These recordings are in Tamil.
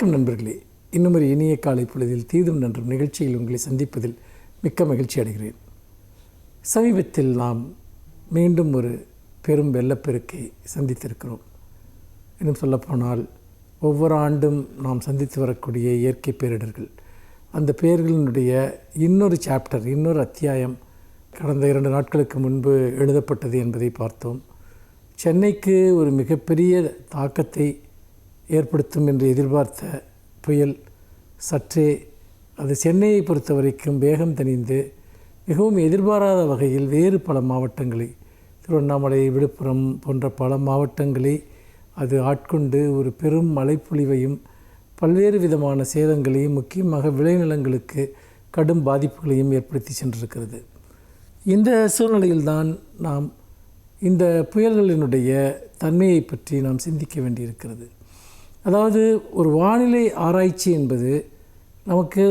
வணக்கம் நண்பர்களே. இன்னும் ஒரு இனிய காலை பொழுதில் தீதும் நன்றும் நிகழ்ச்சியில் உங்களை சந்திப்பதில் மிக்க மகிழ்ச்சி அடைகிறேன். சமீபத்தில் நாம் மீண்டும் ஒரு பெரும் வெள்ளப்பெருக்கை சந்தித்திருக்கிறோம். இன்னும் சொல்லப்போனால் ஒவ்வொரு ஆண்டும் நாம் சந்தித்து வரக்கூடிய இயற்கை பேரிடர்கள், அந்த பேர்களினுடைய இன்னொரு சாப்டர், இன்னொரு அத்தியாயம் கடந்த 2 நாட்களுக்கு முன்பு எழுதப்பட்டது என்பதை பார்த்தோம். சென்னைக்கு ஒரு மிகப்பெரிய தாக்கத்தை ஏற்படுத்தும் என்று எதிர்பார்த்த புயல் சற்றே அது சென்னையை பொறுத்த வரைக்கும் வேகம் தணிந்து மிகவும் எதிர்பாராத வகையில் வேறு பல மாவட்டங்களை, திருவண்ணாமலை, விழுப்புரம் போன்ற பல மாவட்டங்களை அது ஆட்கொண்டு ஒரு பெரும் மழைப்பொழிவையும் பல்வேறு விதமான சேதங்களையும், முக்கியமாக விளைநிலங்களுக்கு கடும் பாதிப்புகளையும் ஏற்படுத்தி சென்றிருக்கிறது. இந்த சூழ்நிலையில்தான் நாம் இந்த புயல்களினுடைய தன்மையை பற்றி நாம் சிந்திக்க வேண்டியிருக்கிறது. அதாவது ஒரு வானிலை ஆராய்ச்சி என்பது நமக்கு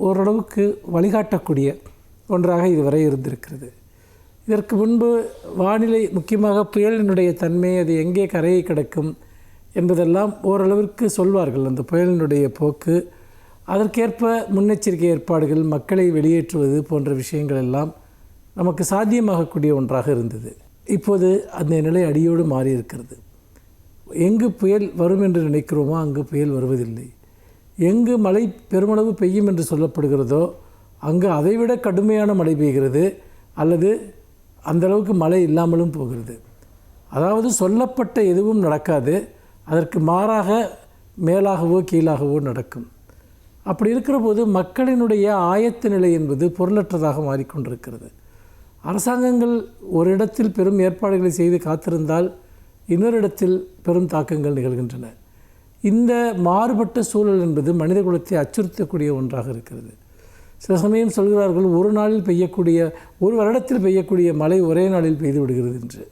ஓரளவுக்கு வழிகாட்டக்கூடிய ஒன்றாக இதுவரை இருந்திருக்கிறது. இதற்கு முன்பு வானிலை, முக்கியமாக புயலினுடைய தன்மை, அது எங்கே கரையை கிடக்கும் என்பதெல்லாம் ஓரளவிற்கு சொல்வார்கள். அந்த புயலினுடைய போக்கு, அதற்கேற்ப முன்னெச்சரிக்கை ஏற்பாடுகள், மக்களை வெளியேற்றுவது போன்ற விஷயங்கள் எல்லாம் நமக்கு சாத்தியமாகக்கூடிய ஒன்றாக இருந்தது. இப்போது அந்த நிலை அடியோடு மாறி இருக்கிறது. எங்கு புயல் வரும் என்று நினைக்கிறோமோ அங்கு புயல் வருவதில்லை. எங்கு மழை பெருமளவு பெய்யும் என்று சொல்லப்படுகிறதோ அங்கு அதைவிட கடுமையான மழை பெய்கிறது, அல்லது அந்தளவுக்கு மழை இல்லாமலும் போகிறது. அதாவது சொல்லப்பட்ட எதுவும் நடக்காது, அதற்கு மாறாக மேலாகவோ கீழாகவோ நடக்கும். அப்படி இருக்கிற போது மக்களினுடைய ஆயத்த நிலை என்பது பொருளற்றதாக மாறிக்கொண்டிருக்கிறது. அரசாங்கங்கள் ஒரு இடத்தில் பெரும் ஏற்பாடுகளை செய்து காத்திருந்தால் இன்னொரு இடத்தில் பெரும் தாக்கங்கள் நிகழ்கின்றன. இந்த மாறுபட்ட சூழல் என்பது மனித குலத்தை அச்சுறுத்தக்கூடிய ஒன்றாக இருக்கிறது. சில சமயம் சொல்கிறார்கள், ஒரு நாளில் பெய்யக்கூடிய, ஒரு வருடத்தில் பெய்யக்கூடிய மழை ஒரே நாளில் பெய்து விடுகிறது என்று.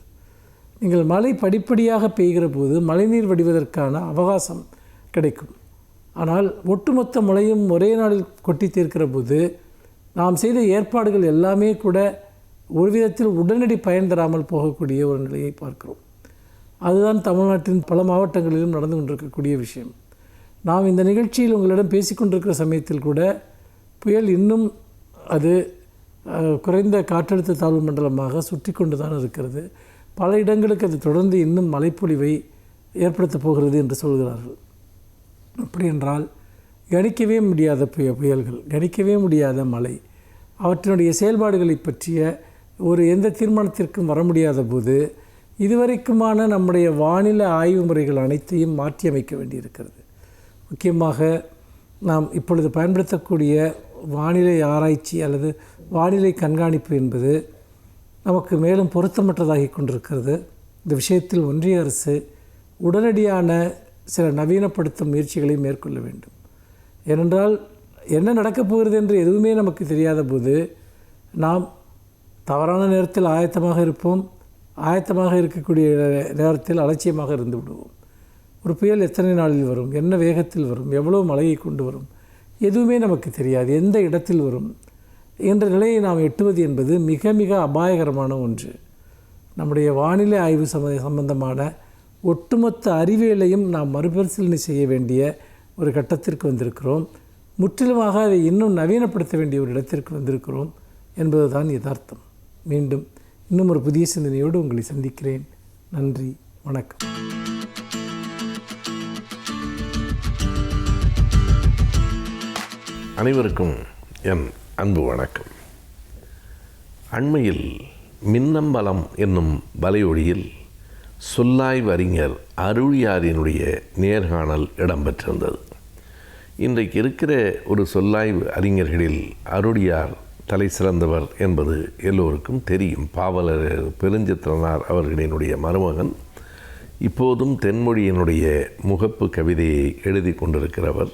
நீங்கள் மழை படிப்படியாக பெய்கிற போது மழைநீர் வடிவதற்கான அவகாசம் கிடைக்கும். ஆனால் ஒட்டுமொத்த மழையும் ஒரே நாளில் கொட்டி தீர்க்கிற போது நாம் செய்த ஏற்பாடுகள் எல்லாமே கூட ஒரு விதத்தில் உடனடி பயன் தராமல் போகக்கூடிய ஒரு நிலையை பார்க்கிறோம். அதுதான் தமிழ்நாட்டின் பல மாவட்டங்களிலும் நடந்து கொண்டிருக்கக்கூடிய விஷயம். நாம் இந்த நிகழ்ச்சியில் உங்களிடம் பேசிக்கொண்டிருக்கிற சமயத்தில் கூட புயல் இன்னும் அது குறைந்த காற்றழுத்த தாழ்வு மண்டலமாக சுற்றி கொண்டு தான் இருக்கிறது. பல இடங்களுக்கு அது தொடர்ந்து இன்னும் மழைப்பொழிவை ஏற்படுத்தப் போகிறது என்று சொல்கிறார்கள். அப்படி என்றால் கணிக்கவே முடியாத புயல்கள், கணிக்கவே முடியாத மழை, அவற்றினுடைய செயல்பாடுகளை பற்றிய ஒரு எந்த தீர்மானத்திற்கும் வர முடியாத போது இதுவரைக்குமான நம்முடைய வானிலை ஆய்வு முறைகள் அனைத்தையும் மாற்றி அமைக்க வேண்டியிருக்கிறது. முக்கியமாக நாம் இப்பொழுது பயன்படுத்தக்கூடிய வானிலை ஆராய்ச்சி அல்லது வானிலை கண்காணிப்பு என்பது நமக்கு மேலும் பொருத்தமற்றதாகி கொண்டிருக்கிறது. இந்த விஷயத்தில் ஒன்றிய அரசு உடனடியான சில நவீனப்படுத்தும் முயற்சிகளை மேற்கொள்ள வேண்டும். ஏனென்றால் என்ன நடக்கப் போகிறது என்று எதுவுமே நமக்கு தெரியாத போது நாம் தவறான நேரத்தில் ஆயத்தமாக இருப்போம். ஆயத்தமாக இருக்கக்கூடிய நேரத்தில் அலட்சியமாக இருந்து விடுவோம். ஒரு புயல் எத்தனை நாளில் வரும், என்ன வேகத்தில் வரும், எவ்வளோ மழையை கொண்டு வரும், எதுவுமே நமக்கு தெரியாது. எந்த இடத்தில் வரும் என்ற நிலையை நாம் எட்டுவது என்பது மிக மிக அபாயகரமான ஒன்று. நம்முடைய வானிலை ஆய்வு சம்பந்தமான ஒட்டுமொத்த அறிவியலையும் நாம் மறுபரிசீலனை செய்ய வேண்டிய ஒரு கட்டத்திற்கு வந்திருக்கிறோம். முற்றிலுமாக அதை இன்னும் நவீனப்படுத்த வேண்டிய ஒரு இடத்திற்கு வந்திருக்கிறோம் என்பதுதான் யதார்த்தம். மீண்டும் இன்னும் ஒரு புதிய சிந்தனையோடு உங்களை சந்திக்கிறேன். நன்றி, வணக்கம். அனைவருக்கும் என் அன்பு வணக்கம். அண்மையில் மின்னம்பலம் என்னும் வலையொலியில் சொல்லாய்வு அறிஞர் அருளியாரினுடைய நேர்காணல் இடம்பெற்றிருந்தது. இன்றைக்கு இருக்கிற ஒரு சொல்லாய்வு அறிஞர்களில் அருளியார் தலை சிறந்தவர் என்பது எல்லோருக்கும் தெரியும். பாவலர் பெருஞ்சித்திரனார் அவர்களினுடைய மருமகன், இப்போதும் தென்மொழியினுடைய முகப்பு கவிதையை எழுதி கொண்டிருக்கிறவர்,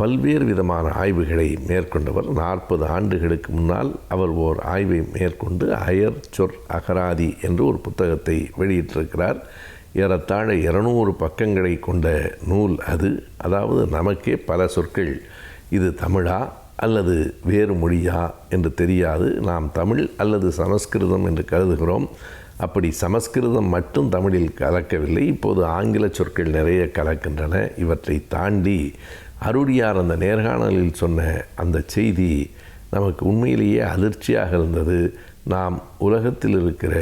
பல்வேறு விதமான ஆய்வுகளை மேற்கொண்டவர். 40 ஆண்டுகளுக்கு முன்னால் அவர் ஓர் ஆய்வை மேற்கொண்டு அயர் சொற் அகராதி என்று ஒரு புத்தகத்தை வெளியிட்டிருக்கிறார். ஏறத்தாழ 200 பக்கங்களை கொண்ட நூல் அது. அதாவது நமக்கே பல சொற்கள் இது தமிழா அல்லது வேறு மொழியா என்று தெரியாது. நாம் தமிழ் அல்லது சமஸ்கிருதம் என்று கருதுகிறோம். அப்படி சமஸ்கிருதம் மட்டும் தமிழில் கலக்கவில்லை, இப்போது ஆங்கில சொற்கள் நிறைய கலக்கின்றன. இவற்றை தாண்டி அருளியார் அந்த நேர்காணலில் சொன்ன அந்த செய்தி நமக்கு உண்மையிலேயே அதிர்ச்சியாக இருந்தது. நாம் உலகத்தில் இருக்கிற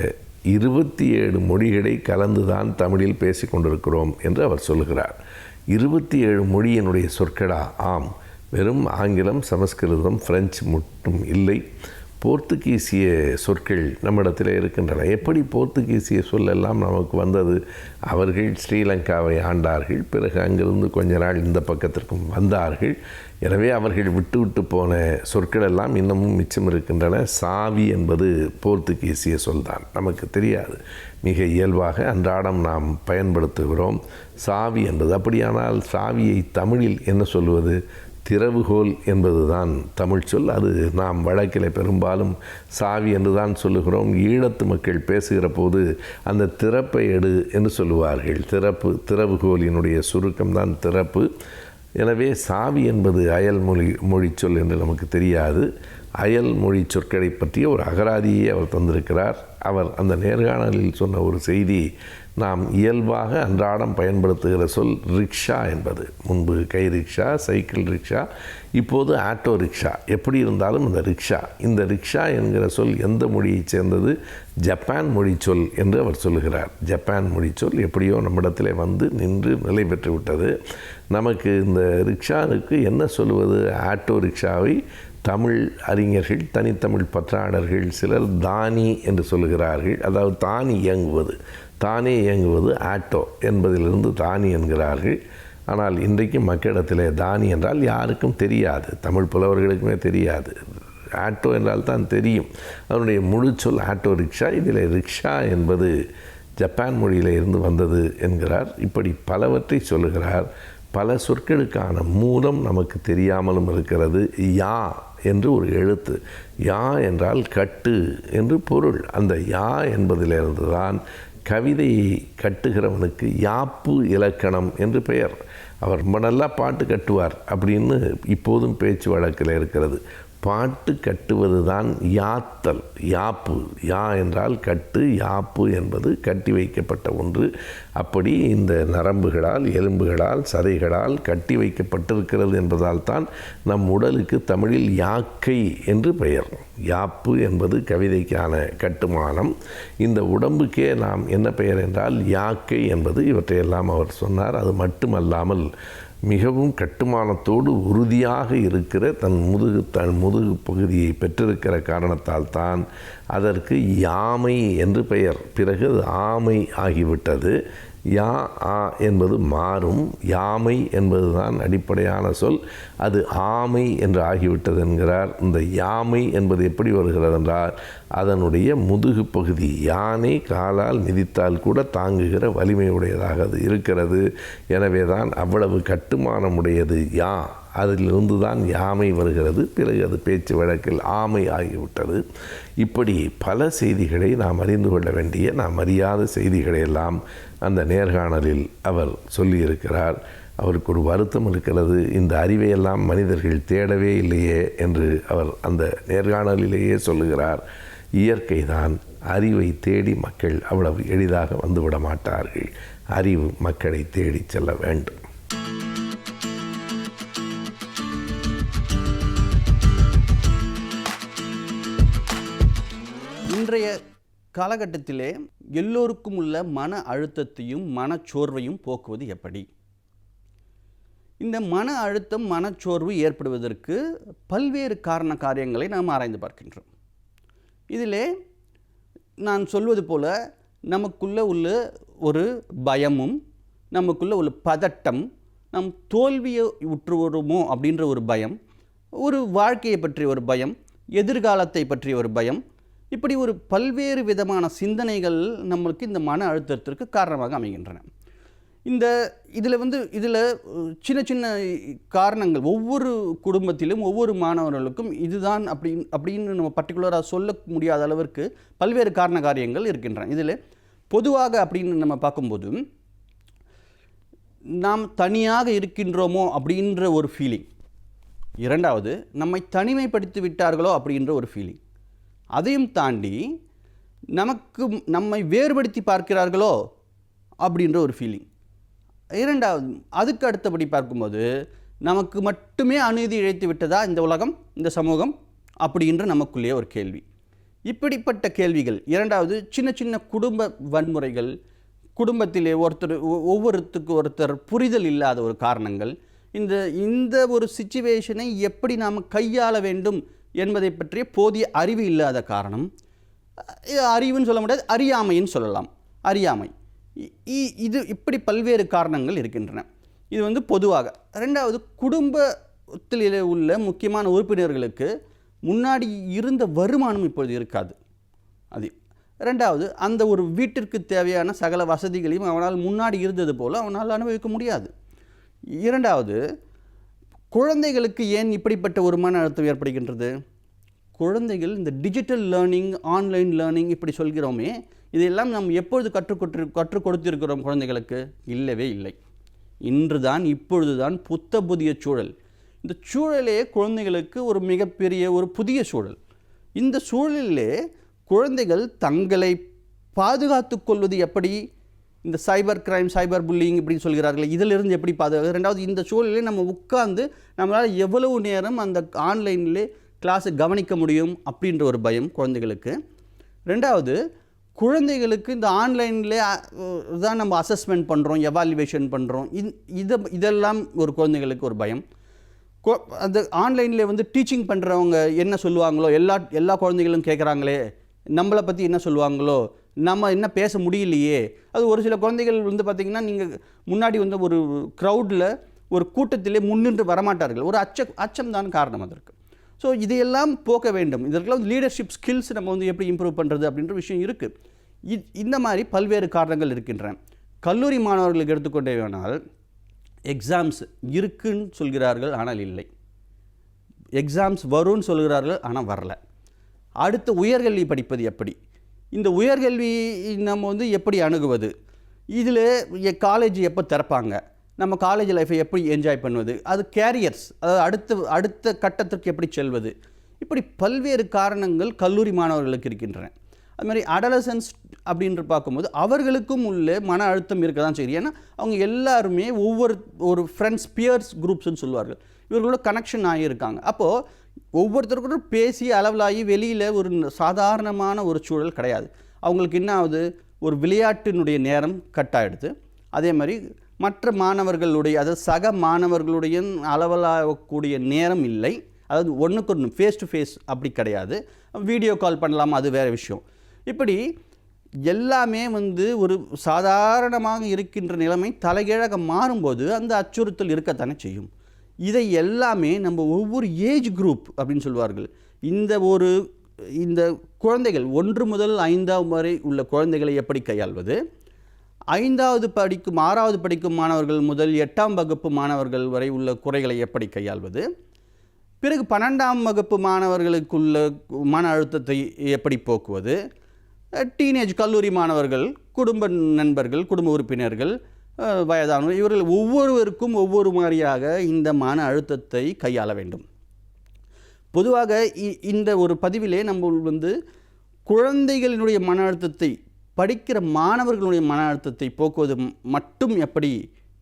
27 மொழிகளை கலந்துதான் தமிழில் பேசி கொண்டிருக்கிறோம் என்று அவர் சொல்லுகிறார். 27 மொழியினுடைய சொற்களா? ஆம். வெறும் ஆங்கிலம், சமஸ்கிருதம், பிரெஞ்சு மட்டும் இல்லை, போர்த்துகீசிய சொற்கள் நம்மிடத்தில் இருக்கின்றன. எப்படி போர்த்துகீசிய சொல்லெல்லாம் நமக்கு வந்தது? அவர்கள் ஸ்ரீலங்காவை ஆண்டார்கள், பிறகு அங்கிருந்து கொஞ்ச நாள் இந்த பக்கத்திற்கும் வந்தார்கள். எனவே அவர்கள் விட்டு விட்டு போன சொற்கள் எல்லாம் இன்னமும் மிச்சம் இருக்கின்றன. சாவி என்பது போர்த்துகீசிய சொல்தான், நமக்கு தெரியாது. மிக இயல்பாக அன்றாடம் நாம் பயன்படுத்துகிறோம் சாவி என்பது. அப்படியானால் சாவியை தமிழில் என்ன சொல்வது? திறவுகோல் என்பதுதான் தமிழ் சொல். அது நாம் வழக்கில் பெரும்பாலும் சாவி என்று தான் சொல்லுகிறோம். ஈழத்து மக்கள் பேசுகிற போது அந்த திறப்பை எடு என்று சொல்லுவார்கள். திறவுகோலினுடைய சுருக்கம்தான் திறப்பு. எனவே சாவி என்பது அயல் மொழி சொல் என்று நமக்கு தெரியாது. அயல் மொழி சொற்களை பற்றிய ஒரு அகராதியை அவர் தந்திருக்கிறார். அவர் அந்த நேர்காணலில் சொன்ன ஒரு செய்தி, நாம் இயல்பாக அன்றாடம் பயன்படுத்துகிற சொல் ரிக்ஷா என்பது. முன்பு கை ரிக்ஷா, சைக்கிள் ரிக்ஷா, இப்போது ஆட்டோ ரிக்ஷா. எப்படி இருந்தாலும் இந்த ரிக்ஷா என்கிற சொல் எந்த மொழியைச் சேர்ந்தது? ஜப்பான் மொழி சொல் என்று அவர் சொல்லுகிறார். ஜப்பான் மொழி சொல் எப்படியோ நம்மிடத்தில் வந்து நின்று நிலை பெற்று விட்டது. நமக்கு இந்த ரிக்ஷாவுக்கு என்ன சொல்லுவது? ஆட்டோ ரிக்ஷாவை தமிழ் அறிஞர்கள், தனித்தமிழ் பற்றாளர்கள் சிலர் தானி என்று சொல்லுகிறார்கள். அதாவது தானே இயங்குவது ஆட்டோ என்பதிலிருந்து தானி என்கிறார்கள். ஆனால் இன்றைக்கு மக்களிடத்தில் தானி என்றால் யாருக்கும் தெரியாது, தமிழ் புலவர்களுக்குமே தெரியாது. ஆட்டோ என்றால் தான் தெரியும். அதனுடைய முழு சொல் ஆட்டோ ரிக்ஷா. இதில் ரிக்ஷா என்பது ஜப்பான் மொழியில் இருந்து வந்தது என்கிறார். இப்படி பலவற்றை சொல்லுகிறார். பல சொற்களுக்கான மூலம் நமக்கு தெரியாமலும் இருக்கிறது. யா என்று ஒரு எழுத்து. யா என்றால் கட்டு என்று பொருள். அந்த யா என்பதிலிருந்து தான் கவிதையை கட்டுகிறவனுக்கு யாப்பு இலக்கணம் என்று பெயர். அவர் ரொம்ப நல்லா பாட்டு கட்டுவார் அப்படின்னு இப்போதும் பேச்சு வழக்கில் இருக்கிறது. பாட்டு கட்டுவது தான் யாத்தல், யாப்பு. யா என்றால் கட்டு, யாப்பு என்பது கட்டி வைக்கப்பட்ட ஒன்று. அப்படி இந்த நரம்புகளால், எலும்புகளால், சதைகளால் கட்டி வைக்கப்பட்டிருக்கிறது என்பதால் தான் நம் உடலுக்கு தமிழில் யாக்கை என்று பெயர். யாப்பு என்பது கவிதைக்கான கட்டுமானம். இந்த உடம்புக்கே நாம் என்ன பெயர் என்றால் யாக்கை என்பது. இவற்றையெல்லாம் அவர் சொன்னார். அது மட்டுமல்லாமல் மிகவும் கட்டுமானத்தோடு உறுதியாக இருக்கிற தன் முதுகு பகுதியை பெற்றிருக்கிற காரணத்தால் தான் அதற்கு யாமை என்று பெயர். பிறகு அது ஆமை ஆகிவிட்டது. யா ஆ என்பது மாறும். யாமை என்பது தான் அடிப்படையான சொல். அது ஆமை என்று ஆகிவிட்டது என்கிறார். இந்த யாமை என்பது எப்படி வருகிறது என்றால், அதனுடைய முதுகு பகுதி, யானை காலால் மிதித்தால் கூட தாங்குகிற வலிமையுடையதாக அது இருக்கிறது. எனவே தான் அவ்வளவு கட்டுமானமுடையது யா. அதிலிருந்து தான் யாமை வருகிறது. பிறகு அது பேச்சு வழக்கில் ஆமை ஆகிவிட்டது. இப்படி பல செய்திகளை நாம் அறிந்து கொள்ள வேண்டிய, நாம் அறியாத செய்திகளையெல்லாம் அந்த நேர்காணலில் அவர் சொல்லியிருக்கிறார். அவருக்கு ஒரு வருத்தம் இருக்கிறது. இந்த அறிவையெல்லாம் மனிதர்கள் தேடவே இல்லையே என்று அவர் அந்த நேர்காணலிலேயே சொல்லுகிறார். இயற்கை தான். அறிவை தேடி மக்கள் அவ்வளவு எளிதாக வந்துவிட மாட்டார்கள். அறிவு மக்களை தேடி செல்ல வேண்டும். இன்றைய காலகட்டத்திலே எல்லோருக்கும் உள்ள மன அழுத்தத்தையும் மனச்சோர்வையும் போக்குவது எப்படி? இந்த மன அழுத்தம், மனச்சோர்வு ஏற்படுவதற்கு பல்வேறு காரியங்களை நாம் ஆராய்ந்து பார்க்கின்றோம். இதிலே நான் சொல்வது போல நமக்குள்ள உள்ள ஒரு பயமும், நமக்குள்ள உள்ள பதட்டம், நம் தோல்வியை உற்று வருமோ அப்படின்ற ஒரு பயம், ஒரு வாழ்க்கையை பற்றிய ஒரு பயம், எதிர்காலத்தை பற்றிய ஒரு பயம், இப்படி ஒரு பல்வேறு விதமான சிந்தனைகள் நம்மளுக்கு இந்த மன அழுத்தத்திற்கு காரணமாக அமைகின்றன. இதில் சின்ன சின்ன காரணங்கள் ஒவ்வொரு குடும்பத்திலும் ஒவ்வொரு மாணவர்களுக்கும் இதுதான் அப்படின்னு நம்ம பர்டிகுலராக சொல்ல முடியாத அளவிற்கு பல்வேறு காரியங்கள் இருக்கின்றன. இதில் பொதுவாக அப்படின்னு நம்ம பார்க்கும்போது, நாம் தனியாக இருக்கின்றோமோ அப்படின்ற ஒரு ஃபீலிங். இரண்டாவது, நம்மை தனிமைப்படுத்தி விட்டார்களோ அப்படின்ற ஒரு ஃபீலிங். அதையும் தாண்டி நம்மை வேறுபடுத்தி பார்க்கிறார்களோ அப்படின்ற ஒரு ஃபீலிங். இரண்டாவது, அதுக்கு அடுத்தபடி பார்க்கும்போது நமக்கு மட்டுமே அநீதி இழைத்து விட்டதா இந்த உலகம், இந்த சமூகம் அப்படின்ற நமக்குள்ளேயே ஒரு கேள்வி. இப்படிப்பட்ட கேள்விகள். இரண்டாவது, சின்ன சின்ன குடும்ப வன்முறைகள், குடும்பத்திலே ஒவ்வொருத்தருக்கு ஒருத்தர் புரிதல் இல்லாத ஒரு காரணங்கள், இந்த ஒரு சிச்சுவேஷனை எப்படி நாம் கையாள வேண்டும் என்பதை பற்றிய போதிய அறிவு இல்லாத காரணம். அறிவுன்னு சொல்ல முடியாது, அறியாமைன்னு சொல்லலாம். அறியாமை. இது இப்படி பல்வேறு காரணங்கள் இருக்கின்றன. இது பொதுவாக. ரெண்டாவது, குடும்பத்தில் உள்ள முக்கியமான உறுப்பினர்களுக்கு முன்னாடி இருந்த வருமானம் இப்பொழுது இருக்காது. அது ரெண்டாவது, அந்த ஒரு வீட்டிற்கு தேவையான சகல வசதிகளையும் அவனால் முன்னாடி இருந்தது போல் அவனால் அனுபவிக்க முடியாது. இரண்டாவது, குழந்தைகளுக்கு ஏன் இப்படிப்பட்ட ஒரு மன அழுத்தம் ஏற்படுகின்றது? குழந்தைகள் இந்த டிஜிட்டல் லேர்னிங், ஆன்லைன் லேர்னிங் இப்படி சொல்கிறோமே, இதையெல்லாம் நாம் எப்பொழுது கற்றுக் கொடுத்திருக்கிறோம் குழந்தைகளுக்கு? இல்லவே இல்லை. இன்றுதான், இப்பொழுதுதான் புதிய சூழல். இந்த சூழலே குழந்தைகளுக்கு ஒரு மிகப்பெரிய ஒரு புதிய சூழல். இந்த சூழலிலே குழந்தைகள் தங்களை பாதுகாத்து கொள்வது எப்படி? இந்த சைபர் கிரைம், சைபர் புல்லிங் இப்படின்னு சொல்கிறார்கள், இதிலிருந்து எப்படி பாதுகாக்க? ரெண்டாவது, இந்த சூழலிலே நம்ம உட்கார்ந்து நம்மளால் எவ்வளவு நேரம் அந்த ஆன்லைனிலே கிளாஸை கவனிக்க முடியும் அப்படின்ற ஒரு பயம் குழந்தைகளுக்கு. ரெண்டாவது, குழந்தைகளுக்கு இந்த ஆன்லைனில் தான் நம்ம அசஸ்மெண்ட் பண்ணுறோம், எவாலுவேஷன் பண்ணுறோம், இதெல்லாம் ஒரு குழந்தைகளுக்கு ஒரு பயம். அந்த ஆன்லைனில் டீச்சிங் பண்ணுறவங்க என்ன சொல்லுவாங்களோ, எல்லா குழந்தைகளும் கேட்குறாங்களே, நம்மளை பற்றி என்ன சொல்லுவாங்களோ, நம்ம என்ன பேச முடியலையே. அது ஒரு சில குழந்தைகள் பார்த்திங்கன்னா, நீங்கள் முன்னாடி ஒரு க்ரௌடில், ஒரு கூட்டத்திலே முன்னின்று வரமாட்டார்கள். ஒரு அச்சம் தான் காரணம் அதற்கு. ஸோ இதையெல்லாம் போக்க வேண்டும். இதற்கெல்லாம் லீடர்ஷிப் ஸ்கில்ஸ் நம்ம எப்படி இம்ப்ரூவ் பண்ணுறது அப்படின்ற விஷயம் இருக்குது. இந்த மாதிரி பல்வேறு காரணங்கள் இருக்கின்றன. கல்லூரி மாணவர்களுக்கு எடுத்துக்கொண்டே வேணால், எக்ஸாம்ஸ் இருக்குன்னு சொல்கிறார்கள், ஆனால் இல்லை. எக்ஸாம்ஸ் வரும்னு சொல்கிறார்கள், ஆனால் வரல. அடுத்த உயர்கல்வி படிப்பது எப்படி? இந்த உயர்கல்வி நம்ம எப்படி அணுகுவது? இதில் காலேஜ் எப்போ திறப்பாங்க? நம்ம காலேஜ் லைஃப்பை எப்படி என்ஜாய் பண்ணுவது? அது கேரியர்ஸ், அதாவது அடுத்த கட்டத்திற்கு எப்படி செல்வது? இப்படி பல்வேறு காரணங்கள் கல்லூரி மாணவர்களுக்கு இருக்கின்றன. அது மாதிரி அடலசன்ஸ் அப்படின்ற பார்க்கும்போது அவர்களுக்கும் உள்ள மன அழுத்தம் இருக்க தான் செய்யும். ஏன்னா அவங்க எல்லாருமே ஒரு ஃப்ரெண்ட்ஸ், பியர்ஸ் குரூப்ஸ்ன்னு சொல்லுவார்கள், இவர்களோட கனெக்ஷன் ஆகியிருக்காங்க. அப்போது ஒவ்வொருத்தருக்கும் பேசி அளவலாகி வெளியில் ஒரு சாதாரணமான ஒரு சூழல் கிடையாது. அவங்களுக்கு என்ன ஆகுது? ஒரு விளையாட்டினுடைய நேரம் கட் ஆகிடுது. அதே மாதிரி மற்ற மாணவர்களுடைய, அதாவது சக மாணவர்களுடைய அளவலாகக்கூடிய நேரம் இல்லை. அதாவது ஒன்றுக்கு ஒன்று ஃபேஸ் டு ஃபேஸ் அப்படி கிடையாது. வீடியோ கால் பண்ணலாமா, அது வேறு விஷயம். இப்படி எல்லாமே ஒரு சாதாரணமாக இருக்கின்ற நிலைமை தலைகீழாக மாறும்போது அந்த அச்சுறுத்தல் இருக்கத்தானே செய்யும். இதை எல்லாமே நம்ம ஒவ்வொரு ஏஜ் குரூப் அப்படின்னு சொல்வார்கள். இந்த குழந்தைகள் 1 முதல் 5ஆம் வரை உள்ள குழந்தைகளை எப்படி கையாள்வது? 5வது படிக்கும், 6வது படிக்கும் மாணவர்கள் முதல் 8ஆம் வகுப்பு மாணவர்கள் வரை உள்ள குறைகளை எப்படி கையாள்வது? பிறகு 12ஆம் வகுப்பு மாணவர்களுக்குள்ள மன அழுத்தத்தை எப்படி போக்குவது? டீனேஜ் கல்லூரி மாணவர்கள், குடும்ப நண்பர்கள், குடும்ப உறுப்பினர்கள், வயதானவர், இவர்கள் ஒவ்வொருவருக்கும் ஒவ்வொரு மாதிரியாக இந்த மன அழுத்தத்தை கையாள வேண்டும். பொதுவாக இந்த ஒரு பதிவிலே நம்ம குழந்தைகளினுடைய மன அழுத்தத்தை, படிக்கிற மாணவர்களுடைய மன அழுத்தத்தை போக்குவது மட்டும் எப்படி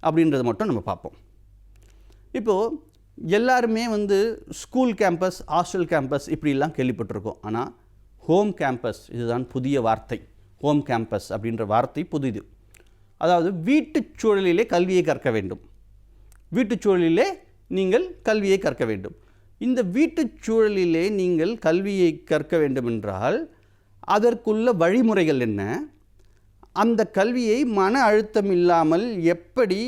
அப்படின்றத மட்டும் நம்ம பார்ப்போம். இப்போது எல்லாருமே ஸ்கூல் கேம்பஸ், ஹாஸ்டல் கேம்பஸ் இப்படிலாம் கேள்விப்பட்டிருக்கோம். ஆனால் ஹோம் கேம்பஸ், இதுதான் புதிய வார்த்தை. ஹோம் கேம்பஸ் அப்படின்ற வார்த்தை புதிது. அதாவது வீட்டுச் சூழலிலே கல்வியை கற்க வேண்டும். வீட்டுச் சூழலிலே நீங்கள் கல்வியை கற்க வேண்டும். இந்த வீட்டுச் சூழலிலே நீங்கள் கல்வியை கற்க வேண்டும் என்றால் அதற்குள்ள வழிமுறைகள் என்ன? அந்த கல்வியை மன அழுத்தம் இல்லாமல் எப்படி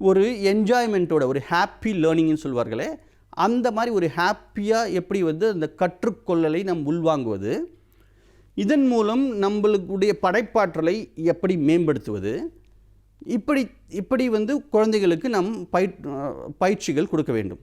ஒரு என்ஜாய்மெண்ட்டோட, ஒரு ஹாப்பி லேர்னிங்னு சொல்வார்களே, அந்த மாதிரி ஒரு ஹாப்பியாக எப்படி அந்த கற்றுக்கொள்ளலை நாம் உள்வாங்குவது? இதன் மூலம் நம்மளுடைய படைப்பாற்றலை எப்படி மேம்படுத்துவது? இப்படி குழந்தைகளுக்கு நாம் பயிற்சிகள் கொடுக்க வேண்டும்.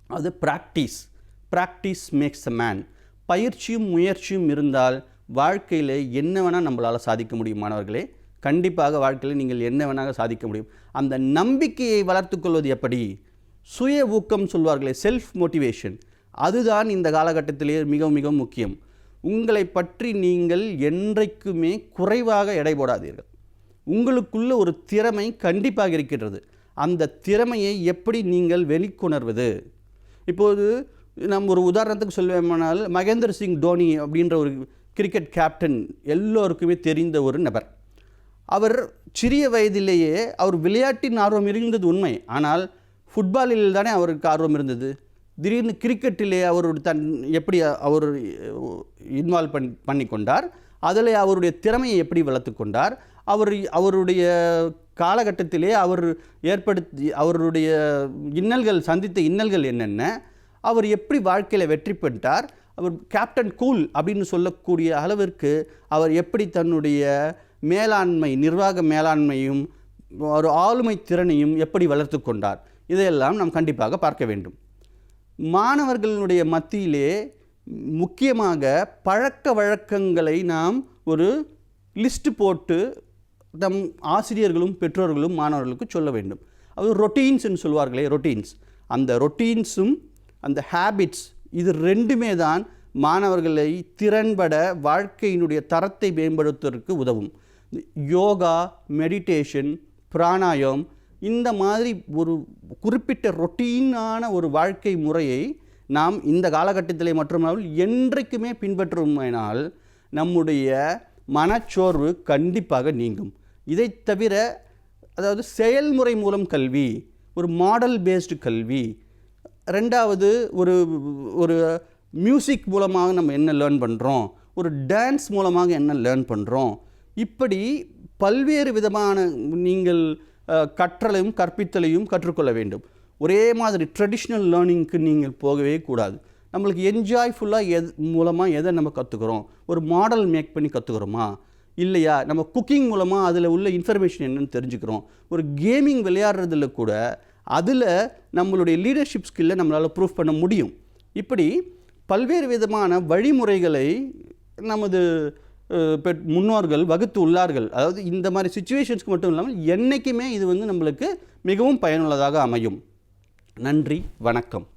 அது ப்ராக்டிஸ் மேக்ஸ் அ மேன். பயிற்சியும் முயற்சியும் இருந்தால் வாழ்க்கையில் என்ன வேணால் நம்மளால் சாதிக்க முடியும். மாணவர்களே, கண்டிப்பாக வாழ்க்கையில் நீங்கள் என்ன வேணால் சாதிக்க முடியும். அந்த நம்பிக்கையை வளர்த்துக்கொள்வது எப்படி? சுய ஊக்கம் சொல்வார்களே, செல்ஃப் மோட்டிவேஷன், அதுதான் இந்த காலகட்டத்திலே மிக மிக முக்கியம். உங்களை பற்றி நீங்கள் என்றைக்குமே குறைவாக எடை போடாதீர்கள். உங்களுக்குள்ள ஒரு திறமை கண்டிப்பாக இருக்கின்றது. அந்த திறமையை எப்படி நீங்கள் வெளிக்கொணர்வது? இப்போது நம்ம ஒரு உதாரணத்துக்கு சொல்வேமானால், மகேந்திர சிங் தோனி அப்படின்ற ஒரு கிரிக்கெட் கேப்டன் எல்லோருக்குமே தெரிந்த ஒரு நபர். அவர் சிறிய வயதிலேயே அவர் விளையாட்டின் ஆர்வம் இருந்தது உண்மை. ஆனால் ஃபுட்பாலில் தானே அவருக்கு ஆர்வம் இருந்தது. திடீர்னு கிரிக்கெட்டிலே அவர் எப்படி அவர் இன்வால்வ் பண்ணி கொண்டார், அதில் அவருடைய திறமையை எப்படி வளர்த்து கொண்டார், அவருடைய காலகட்டத்திலே அவர் அவருடைய சந்தித்த இன்னல்கள் என்னென்ன, அவர் எப்படி வாழ்க்கையில் வெற்றி பெற்றார், அவர் கேப்டன் கூல் அப்படின்னு சொல்லக்கூடிய அளவிற்கு அவர் எப்படி தன்னுடைய நிர்வாக மேலாண்மையும் ஒரு ஆளுமை திறனையும் எப்படி வளர்த்து கொண்டார், இதையெல்லாம் நாம் கண்டிப்பாக பார்க்க வேண்டும். மாணவர்களுடைய மத்தியிலே முக்கியமாக பழக்க வழக்கங்களை நாம் ஒரு லிஸ்ட் போட்டு நம் ஆசிரியர்களும் பெற்றோர்களும் மாணவர்களுக்கு சொல்ல வேண்டும். அது ரொட்டீன்ஸ்ன்னு சொல்வார்களே, ரொட்டீன்ஸ். அந்த ரொட்டீன்ஸும் அந்த ஹேபிட்ஸ், இது ரெண்டுமே தான் மாணவர்களை திறன்பட வாழ்க்கையினுடைய தரத்தை மேம்படுத்துவதற்கு உதவும். யோகா, மெடிடேஷன், பிராணாயம், இந்த மாதிரி ஒரு குறிப்பிட்ட ரொட்டீனான ஒரு வாழ்க்கை முறையை நாம் இந்த காலகட்டத்திலே மட்டுமல்லாமல் என்றைக்குமே பின்பற்றுமானால் நம்முடைய மனச்சோர்வு கண்டிப்பாக நீங்கும். இதை தவிர, அதாவது செயல்முறை மூலம் கல்வி, ஒரு மாடல் பேஸ்டு கல்வி, ரெண்டாவது ஒரு மியூசிக் மூலமாக நம்ம என்ன லேர்ன் பண்ணுறோம், ஒரு டான்ஸ் மூலமாக என்ன லேர்ன் பண்ணுறோம், இப்படி பல்வேறு விதமான நீங்கள் கற்றலையும் கற்பித்தலையும் கற்றுக்கொள்ள வேண்டும். ஒரே மாதிரி ட்ரெடிஷ்னல் லேர்னிங்க்கு நீங்கள் போகவே கூடாது. நம்மளுக்கு என்ஜாய்ஃபுல்லாக மூலமாக எதை நம்ம கற்றுக்குறோம், ஒரு மாடல் மேக் பண்ணி கற்றுக்குறோமா இல்லையா, நம்ம குக்கிங் மூலமாக அதில் உள்ள இன்ஃபர்மேஷன் என்னென்னு தெரிஞ்சுக்கிறோம், ஒரு கேமிங் விளையாடுறதுல கூட அதில் நம்மளுடைய லீடர்ஷிப் ஸ்கில்லை நம்மளால் ப்ரூஃப் பண்ண முடியும். இப்படி பல்வேறு விதமான வழிமுறைகளை நமது முன்னோர்கள் வகுத்து உள்ளார்கள். அதாவது இந்த மாதிரி சிச்சுவேஷன்ஸ்க்கு மட்டும் இல்லாமல் என்றைக்குமே இது நம்மளுக்கு மிகவும் பயனுள்ளதாக அமையும். நன்றி, வணக்கம்.